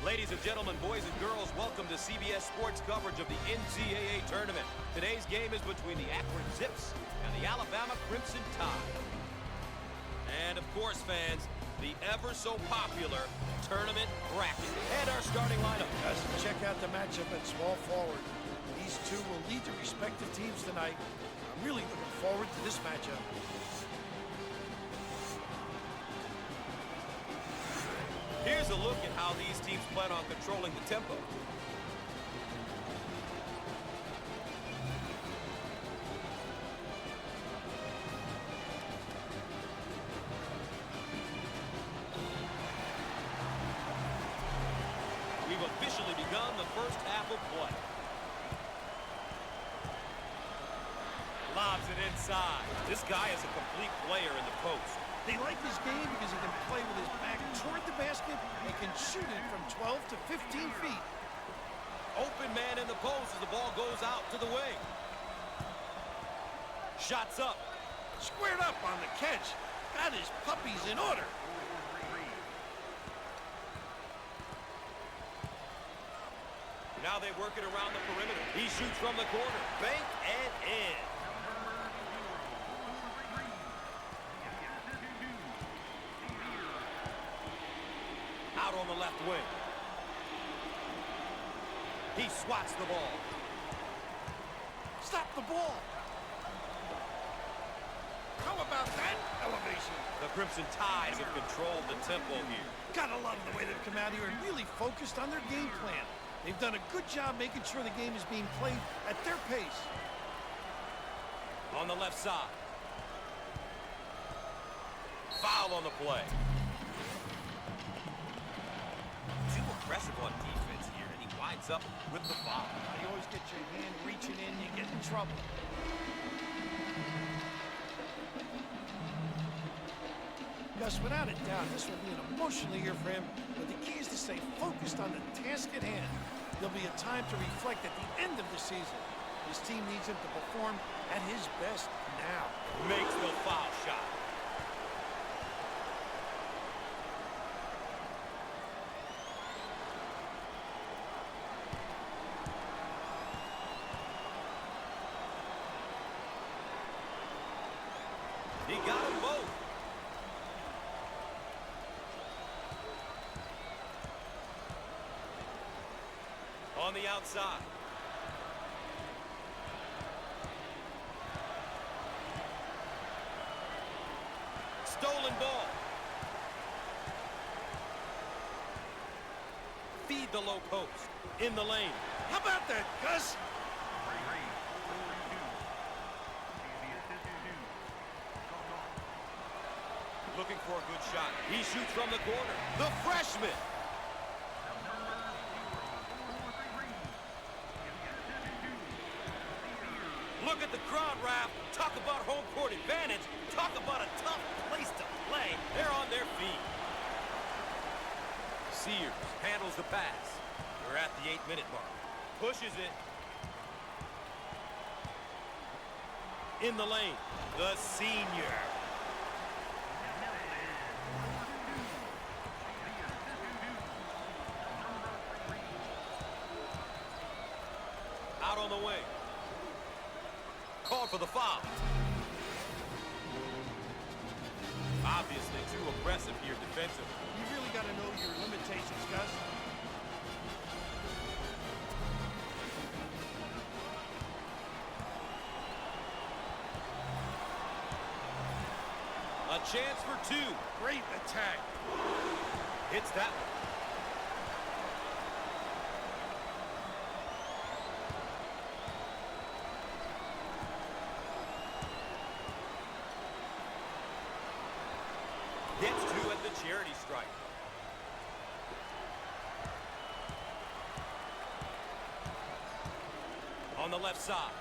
Ladies and gentlemen, boys and girls, welcome to CBS Sports coverage of the NCAA tournament. Today's game is between the Akron Zips and the Alabama Crimson Tide. And of course, fans, the ever so popular tournament bracket. And our starting lineup. Guys, check out the matchup at small forward. These two will lead their respective teams tonight. I'm really looking forward to this matchup. Here's a look at how these teams plan on controlling the tempo. We've officially begun the first half of play. Lobs it inside. This guy is a complete player in the post. They like his game because he can play with his back toward the basket and can shoot it from 12 to 15 feet. Open man in the post as the ball goes out to the wing. Shots up. Squared up on the catch. Got his puppies in order. Now they work it around the perimeter. He shoots from the corner. Bank and in. Out on the left wing. He swats the ball. Stop the ball. How about that elevation? The Crimson Tide have controlled the tempo here. Gotta love the way they've come out here and really focused on their game plan. They've done a good job making sure the game is being played at their pace. On the left side. Foul on the play. Too aggressive on defense here, and he winds up with the foul. You always get your hand reaching in, you get in trouble. Gus, without a doubt, this will be an emotional year for him, but the key is to stay focused on the task at hand. There'll be a time to reflect at the end of the season. His team needs him to perform at his best now. Makes the foul shot. He got them both. On the outside. Stolen ball. Feed the low post. In the lane. How about that, Gus? Looking for a good shot. He shoots from the corner. The freshman. Look at the crowd, Ralph. Talk about home court advantage. Talk about a tough place to play. They're on their feet. Sears handles the pass. We're at the 8-minute mark. Pushes it. In the lane. The senior. Out on the wing. Called for the foul. Obviously too aggressive here defensively. You really got to know your limitations, Gus. A chance for two. Great attack. Hits that one. Gets two at the charity stripe. On the left side.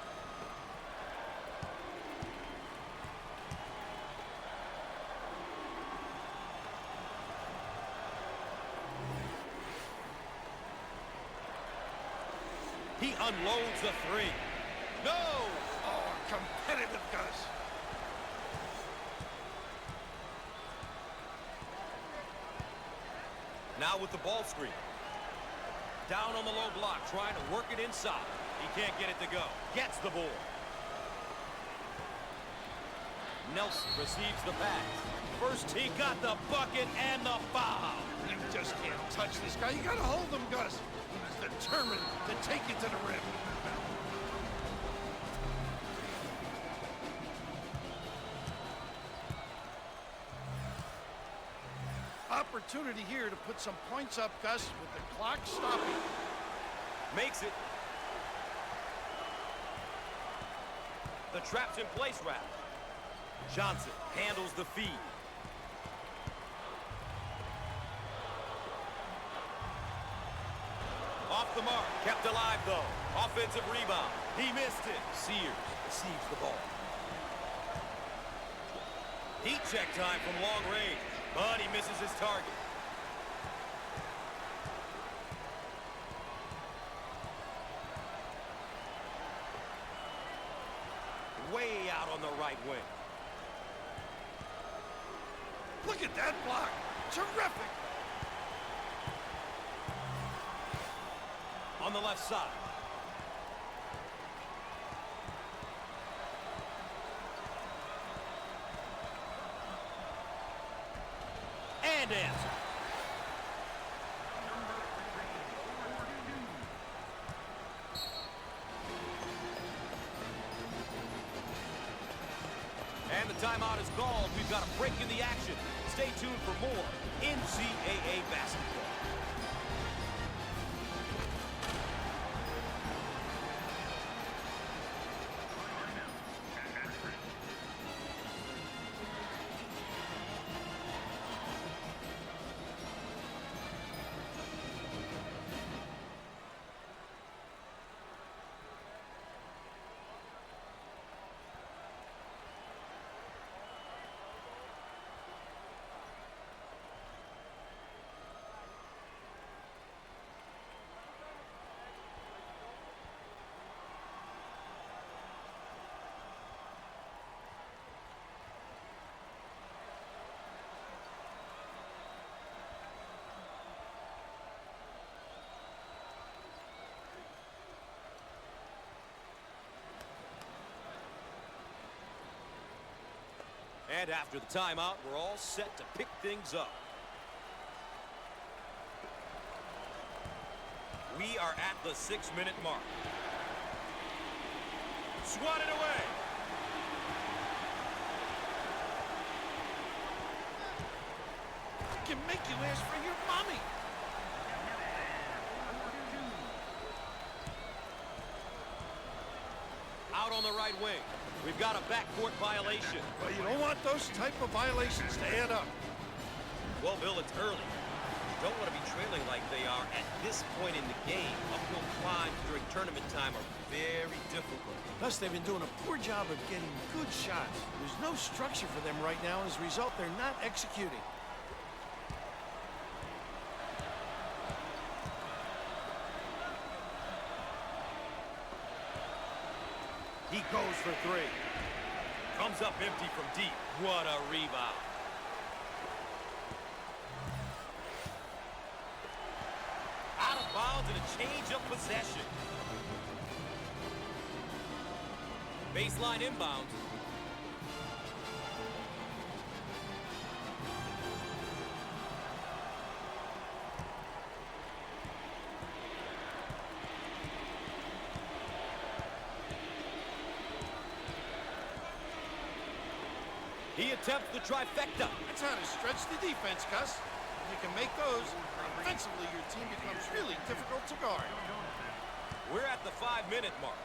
He unloads the three. No! Oh, competitive Gus. Now with the ball screen. Down on the low block, trying to work it inside. He can't get it to go. Gets the ball. Nelson receives the pass. First he got the bucket and the foul. You just can't touch this guy. You gotta hold him, Gus. He's determined to take it to the rim. Opportunity here to put some points up, Gus, with the clock stopping. Makes it. The trap's in place, rather. Johnson handles the feed. Off the mark. Kept alive, though. Offensive rebound. He missed it. Sears receives the ball. Heat check time from long range, but he misses his target. Way out on the right wing. Look at that block. Terrific. On the left side. And answer. And the timeout is called. We've got a break in the action. Stay tuned for more NCAA basketball. And after the timeout, we're all set to pick things up. We are at the 6-minute mark. Swatted away. I can make you ask for your mommy. Out on the right wing. We've got a backcourt violation. Well, you don't want those type of violations to add up. Well, Bill, it's early. You don't want to be trailing like they are at this point in the game. Uphill climbs during tournament time are very difficult. Plus, they've been doing a poor job of getting good shots. There's no structure for them right now. As a result, they're not executing. He goes for three. Comes up empty from deep. What a rebound. Out of bounds and a change of possession. Baseline inbounds. He attempts the trifecta. That's how to stretch the defense, Gus. If you can make those, offensively your team becomes really difficult to guard. We're at the 5-minute mark.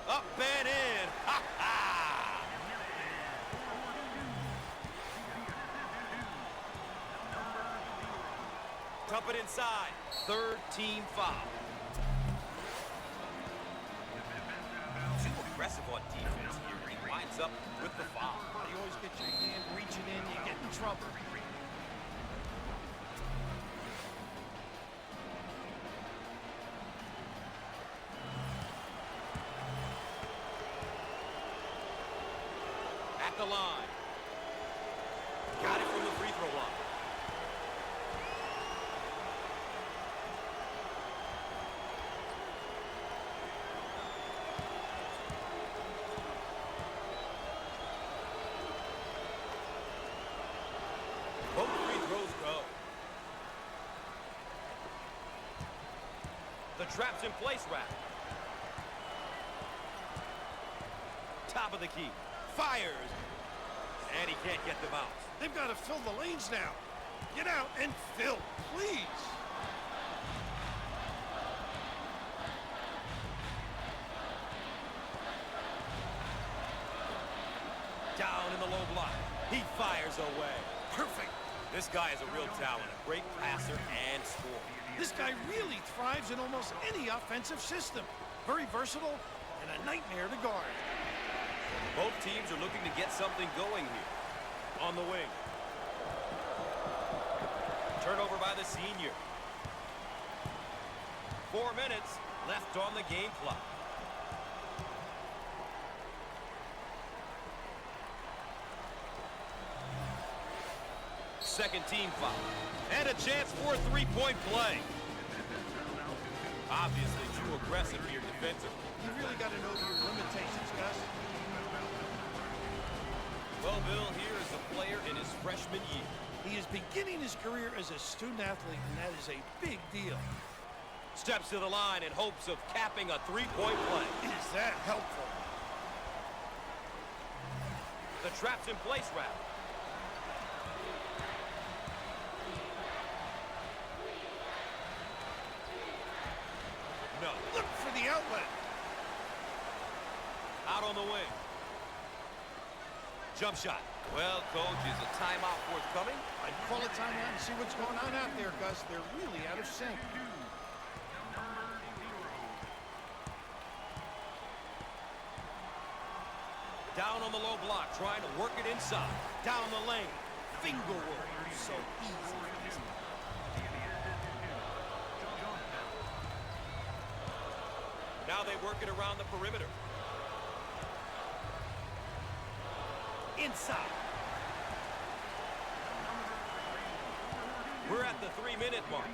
Up and in. Ha ha! Dump it inside. Third team foul. Too aggressive on defense here. He winds up with the foul. You always get your hand reaching in, you get in trouble. At the line. Got it from the free throw line. The trap's in place wrap. Top of the key. Fires. And he can't get the bounce. They've got to fill the lanes now. Get out and fill, please. Down in the low block. He fires away. Perfect. This guy is a real talent. A great passer and scorer. This guy really thrives in almost any offensive system. Very versatile and a nightmare to guard. Both teams are looking to get something going here. On the wing. Turnover by the senior. 4 minutes left on the game clock. Second team foul. And a chance for a three-point play. Obviously too aggressive here defensively. You really got to know your limitations, Gus. Well, Bill, here is a player in his freshman year. He is beginning his career as a student athlete, and that is a big deal. Steps to the line in hopes of capping a three-point play. Is that helpful? The trap's in place wrap. No. Look for the outlet. Out on the wing. Jump shot. Well, coach, is a timeout forthcoming? I'd call a timeout and see what's going on out there, Gus. They're really out of sync. Down on the low block, trying to work it inside. Down the lane. Finger roll. So easy. Now they work it around the perimeter. Inside. We're at the 3-minute mark.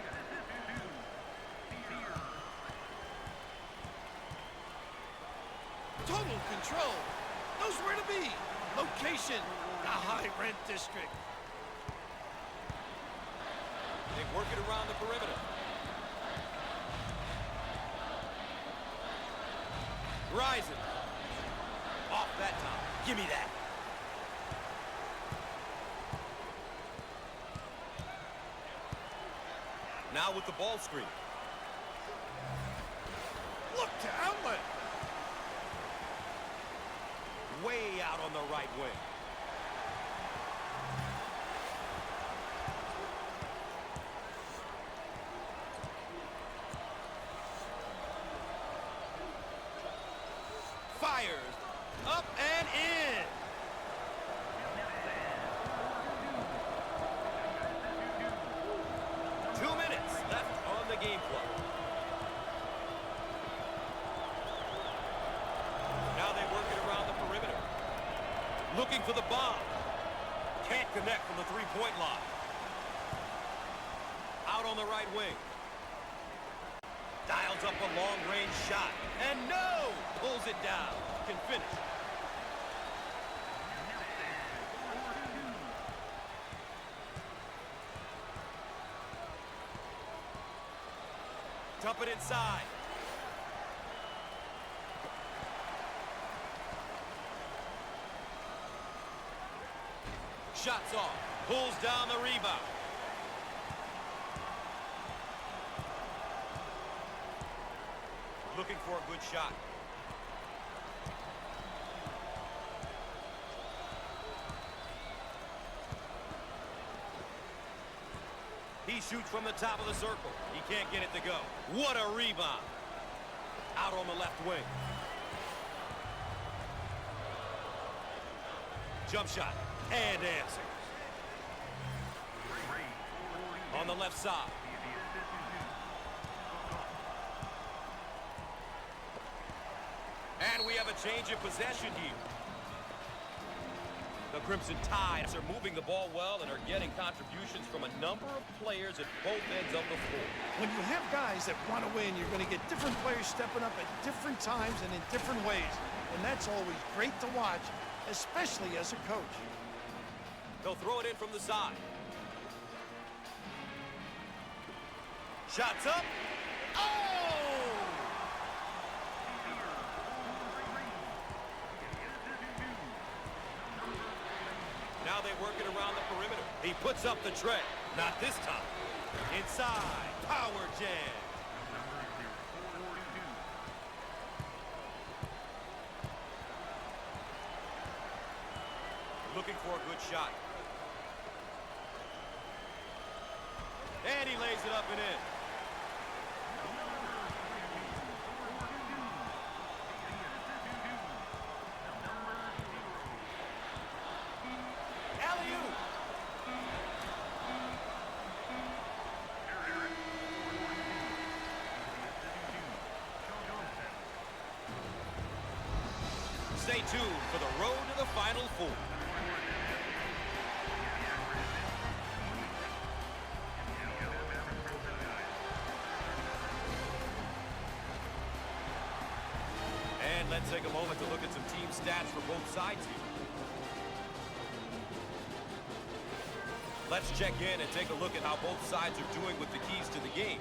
Total control. Knows where to be. Location. The high rent district. They work it around the perimeter. Rising. Off that time. Give me that. Now with the ball screen. Look to outlet. Way out on the right wing. Fires. Up and in. Game clock. Now they work it around the perimeter. Looking for the bomb. Can't connect from the three-point line. Out on the right wing. Dials up a long-range shot. And no! Pulls it down. Can finish. Dump it inside. Shots off. Pulls down the rebound. Looking for a good shot. He shoots from the top of the circle. He can't get it to go. What a rebound. Out on the left wing. Jump shot. And answers. On the left side. And we have a change of possession here. The Crimson Tide are moving the ball well and are getting contributions from a number of players at both ends of the floor. When you have guys that want to win, you're going to get different players stepping up at different times and in different ways. And that's always great to watch, especially as a coach. They'll throw it in from the side. Shots up. Oh! working around the perimeter. He puts up the tray. Not this time. Inside. Power jam. Looking for a good shot. And he lays it up and in. Alley-oop. Stay tuned for the road to the Final Four. And let's take a moment to look at some team stats for both sides here. Let's check in and take a look at how both sides are doing with the keys to the game.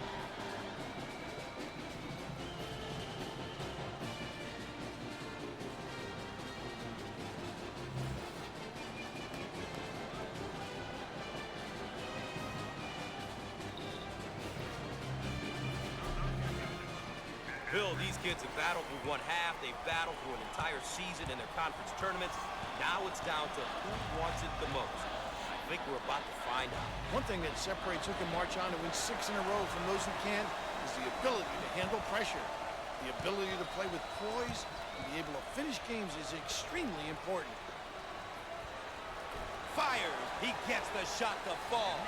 Bill, these kids have battled through one half. They've battled through an entire season in their conference tournaments. Now it's down to who wants it the most. I think we're about to find out. One thing that separates who can march on and win 6 in a row from those who can't is the ability to handle pressure. The ability to play with poise and be able to finish games is extremely important. Fires. He gets the shot to fall.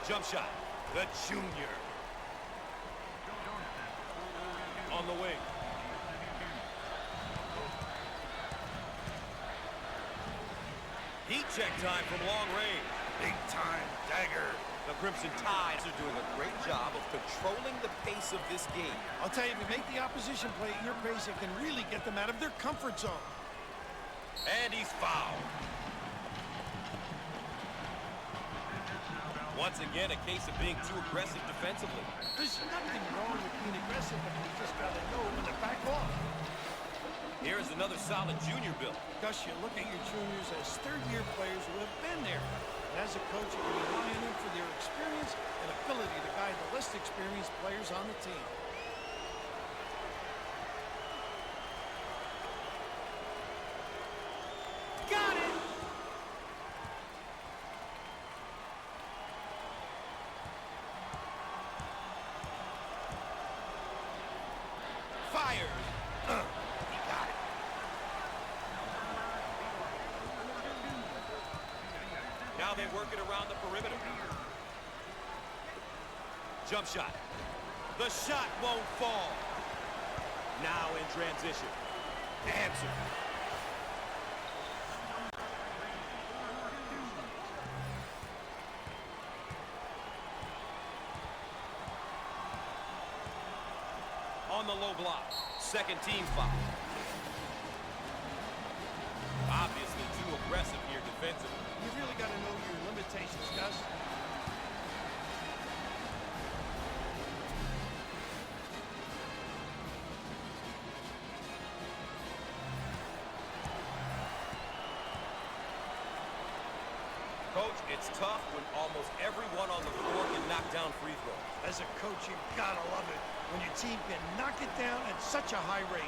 Jump shot. The junior. On the wing. Heat check time from long range. Big time dagger. The Crimson Tide are doing a great job of controlling the pace of this game. I'll tell you, if you make the opposition play at your pace, it can really get them out of their comfort zone. And he's fouled. Once again, a case of being too aggressive defensively. There's nothing wrong with being aggressive, but you just gotta know when to back off. Here's another solid junior build. Gus, you look at your juniors as third-year players who have been there. And as a coach, you can rely on them for their experience and ability to guide the less experienced players on the team. Got it! Fires. He got it. Now they work it around the perimeter. Jump shot. The shot won't fall. Now in transition. Answer. On the low block. Second team foul. Obviously too aggressive here defensively. You really got to know your limitations, Gus. Coach, it's tough when almost everyone on the floor can knock down free throws. As a coach, you gotta love it when your team can knock it down at such a high rate.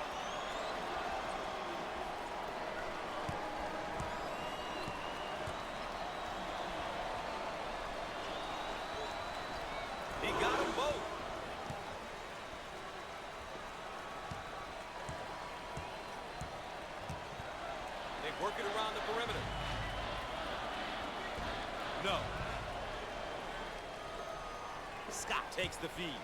He got them both. They work it around the perimeter. No. Scott takes the feed.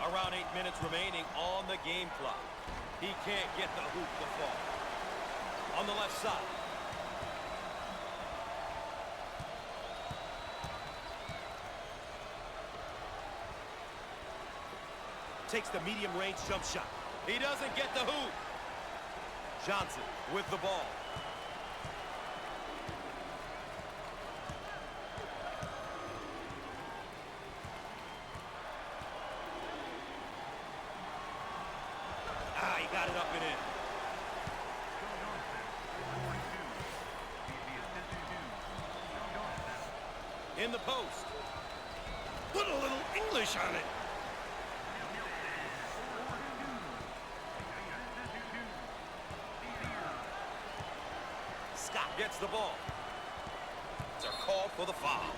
Around 8 minutes remaining on the game clock. He can't get the hoop to fall. On the left side. Takes the medium range jump shot. He doesn't get the hoop. Johnson with the ball. He got it up and in. In the post. Put a little English on it. Scott gets the ball. They're called for the foul.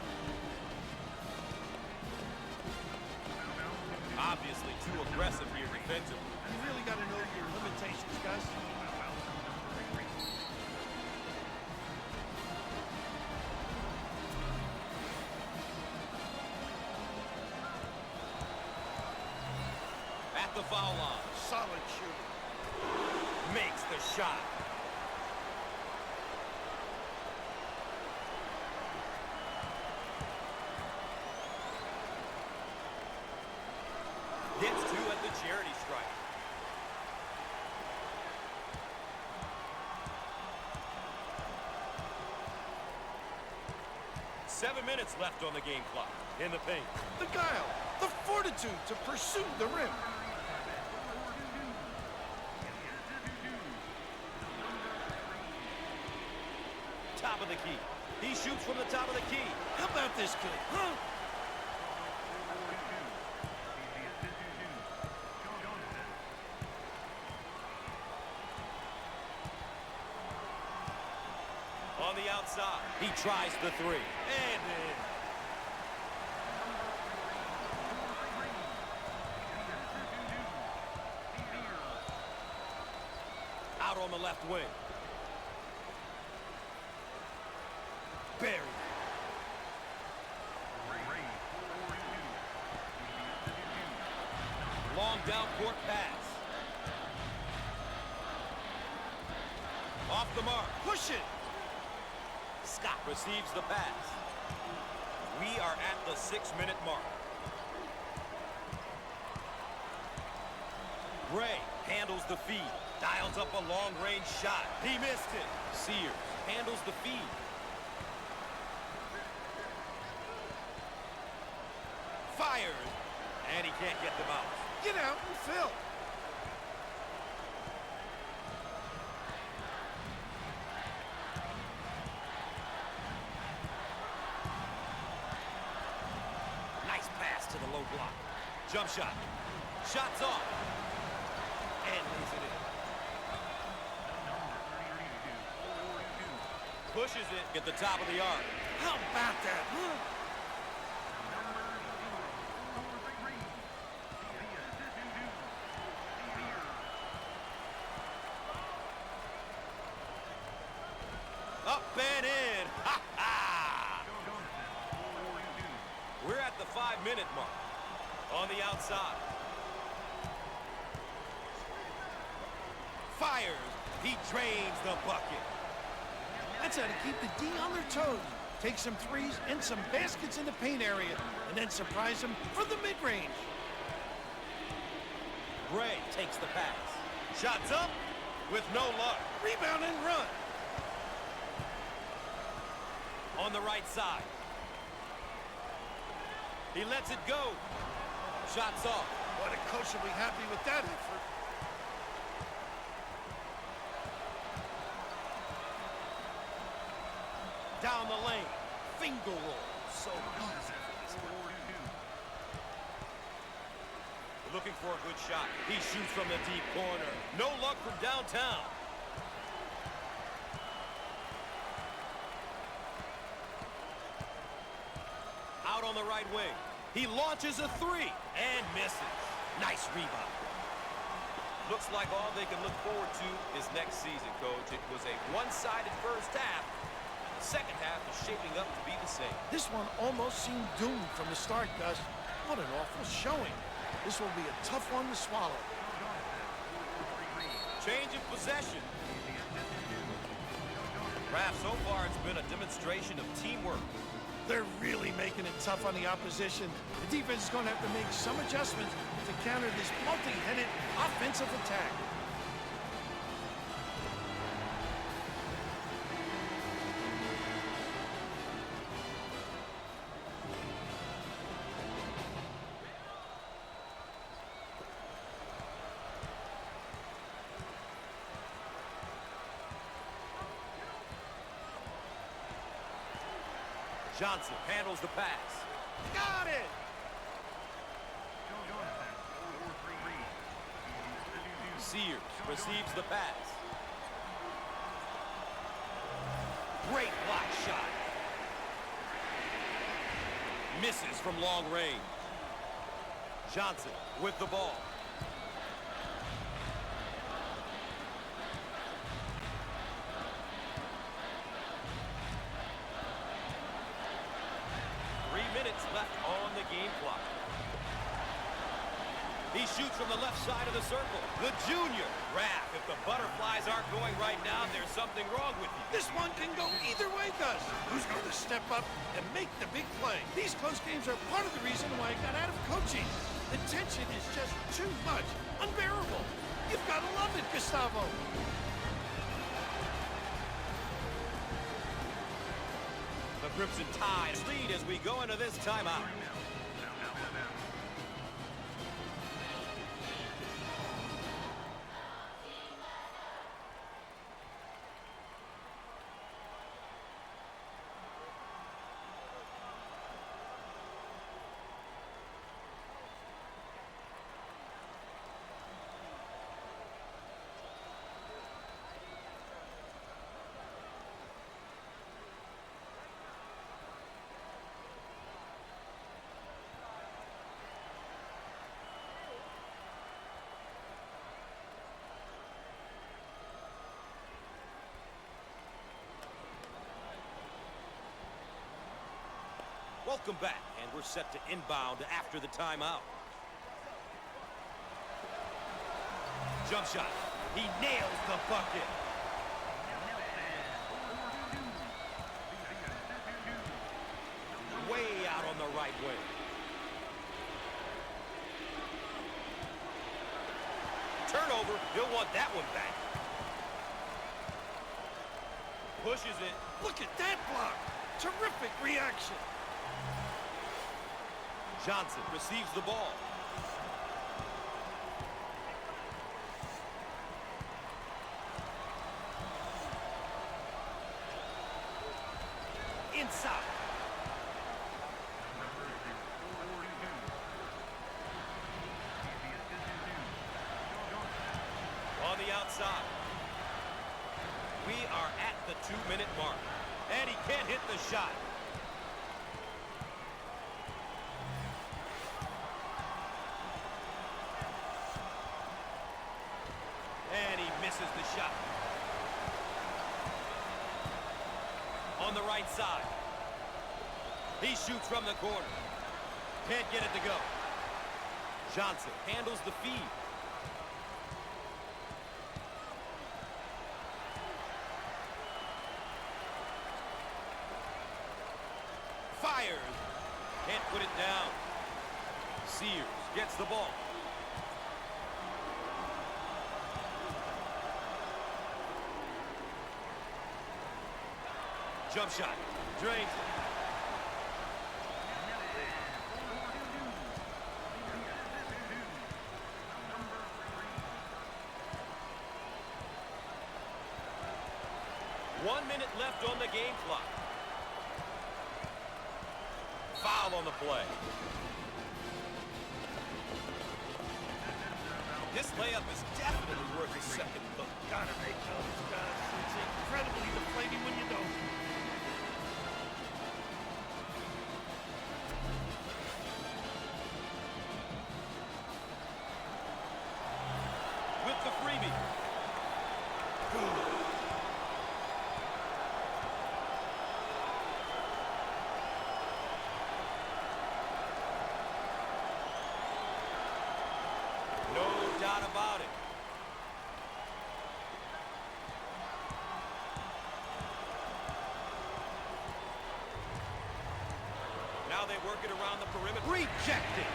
Obviously too aggressive here defensively. You really got to know your limitations, Gus. At the foul line. Solid shooter. Makes the shot. Gets two at the charity stripe. Seven minutes left on the game clock. In the paint. The guile, the fortitude to pursue the rim. Top of the key. He shoots from the top of the key. How about this kid, huh? On the outside, he tries the three. And in. Out on the left wing. Buried. Long down court pass. Off the mark. Push it. Scott receives the pass. We are at the 6-minute mark. Gray handles the feed. Dials up a long-range shot. He missed it. Sears handles the feed. Fires. And he can't get them out. Get out and fill. Nice pass to the low block. Jump shot. Shots off. And lays it in. Pushes it at the top of the arc. How about that, huh? Up and in. Ha ha! We're at the 5-minute mark. On the outside. Fires. He drains the bucket. That's how to keep the D on their toes. Take some threes and some baskets in the paint area, and then surprise them from the mid-range. Gray takes the pass. Shots up with no luck. Rebound and run. On the right side. He lets it go. Shots off. Boy, the coach will be happy with that effort. Down the lane. Finger roll. So easy for this guy. Looking for a good shot. He shoots from the deep corner. No luck from downtown. Out on the right wing. He launches a three and misses. Nice rebound. Looks like all they can look forward to is next season, Coach. It was a one-sided first half. The second half is shaping up to be the same. This one almost seemed doomed from the start, Gus. What an awful showing. This will be a tough one to swallow. Change of possession. Raph, so far it's been a demonstration of teamwork. They're really making it tough on the opposition. The defense is going to have to make some adjustments to counter this multi-headed offensive attack. Johnson handles the pass. Got it! Sears receives the pass. Great block shot. Misses from long range. Johnson with the ball. Minutes left on the game clock. He shoots from the left side of the circle. The junior. Raph, if the butterflies aren't going right now, there's something wrong with you. This one can go either way, Gus. Who's going to step up and make the big play? These close games are part of the reason why I got out of coaching. The tension is just too much. Unbearable. You've got to love it, Gustavo. The Crimson Tide lead as we go into this timeout. Welcome back, and we're set to inbound after the timeout. Jump shot. He nails the bucket. Way out on the right wing. Turnover. He'll want that one back. Pushes it. Look at that block. Terrific reaction. Johnson receives the ball. Inside. On the outside. We are at the 2-minute mark. And he can't hit the shot. And he misses the shot. On the right side. He shoots from the corner. Can't get it to go. Johnson handles the feed. Fires. Can't put it down. Sears gets the ball. Jump shot. Drains it. One minute left on the game clock. Foul on the play. This layup is definitely worth a second look. Gotta make those, Gus. It's incredibly deflating when you don't. With the freebie. Good. No doubt about it. Now they work it around the perimeter. Rejected.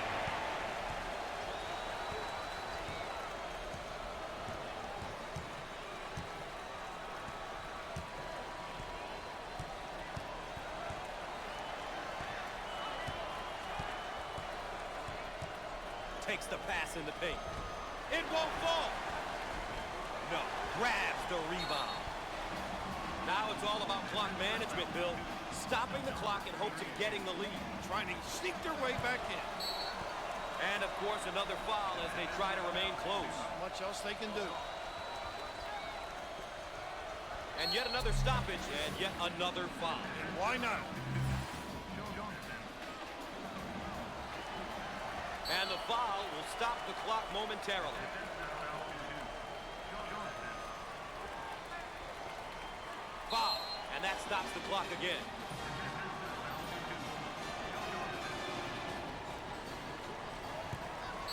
Takes the pass in the paint. It won't fall. No, grabs the rebound. Now it's all about clock management, Bill. Stopping the clock in hopes of getting the lead. Trying to sneak their way back in. And, of course, another foul as they try to remain close. Not much else they can do. And yet another stoppage, and yet another foul. And why not? And the foul will stop the clock momentarily. Foul, and that stops the clock again.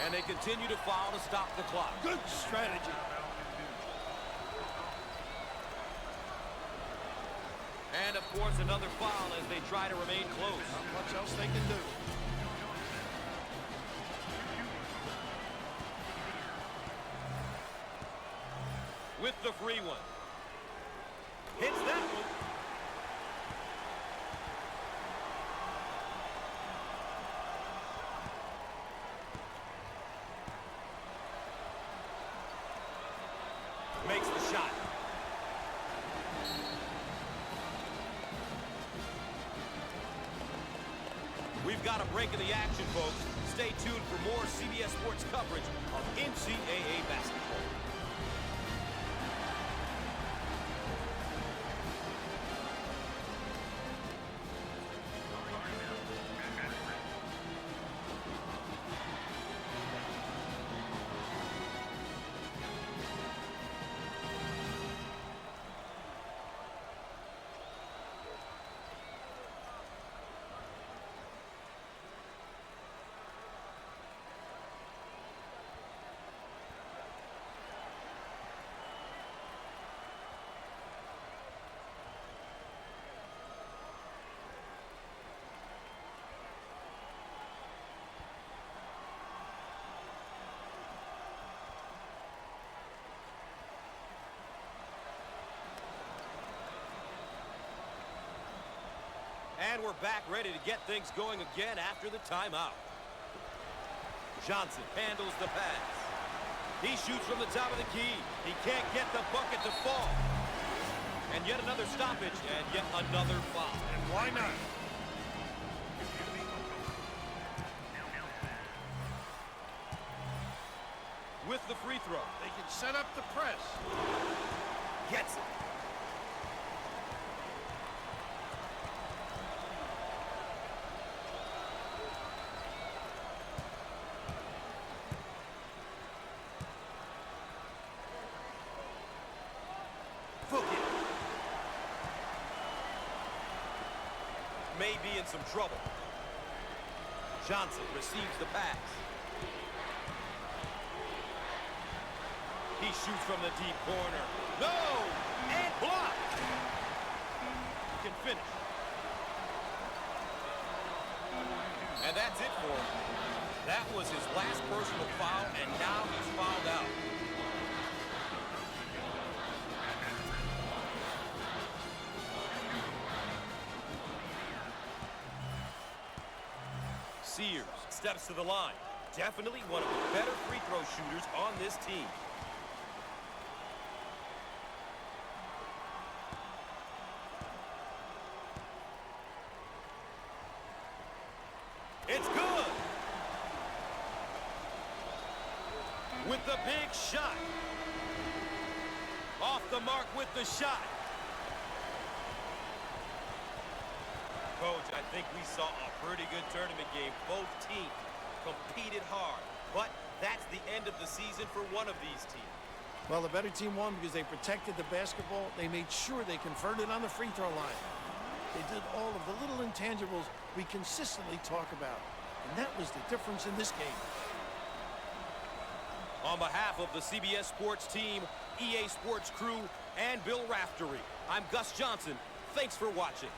And they continue to foul to stop the clock. Good strategy. And, of course, another foul as they try to remain close. Not much else they can do. With the free one. Hits that one. Makes the shot. We've got a break in the action, folks. Stay tuned for more CBS Sports coverage of NCAA basketball. And we're back ready to get things going again after the timeout. Johnson handles the pass. He shoots from the top of the key. He can't get the bucket to fall. And yet another stoppage and yet another foul. And why not? With the free throw. They can set up the press. Gets it. May be in some trouble. Johnson receives the pass. He shoots from the deep corner. No! And blocked! Can finish. And that's it for him. That was his last personal foul, and now he's fouled out. Sears steps to the line. Definitely one of the better free throw shooters on this team. It's good. With the big shot. Off the mark with the shot. Coach, I think we saw a pretty good tournament game. Both teams competed hard, but that's the end of the season for one of these teams. Well, the better team won because they protected the basketball. They made sure they converted on the free throw line. They did all of the little intangibles we consistently talk about, and that was the difference in this game. On behalf of the CBS Sports team, EA Sports crew, and Bill Raftery, I'm Gus Johnson. Thanks for watching.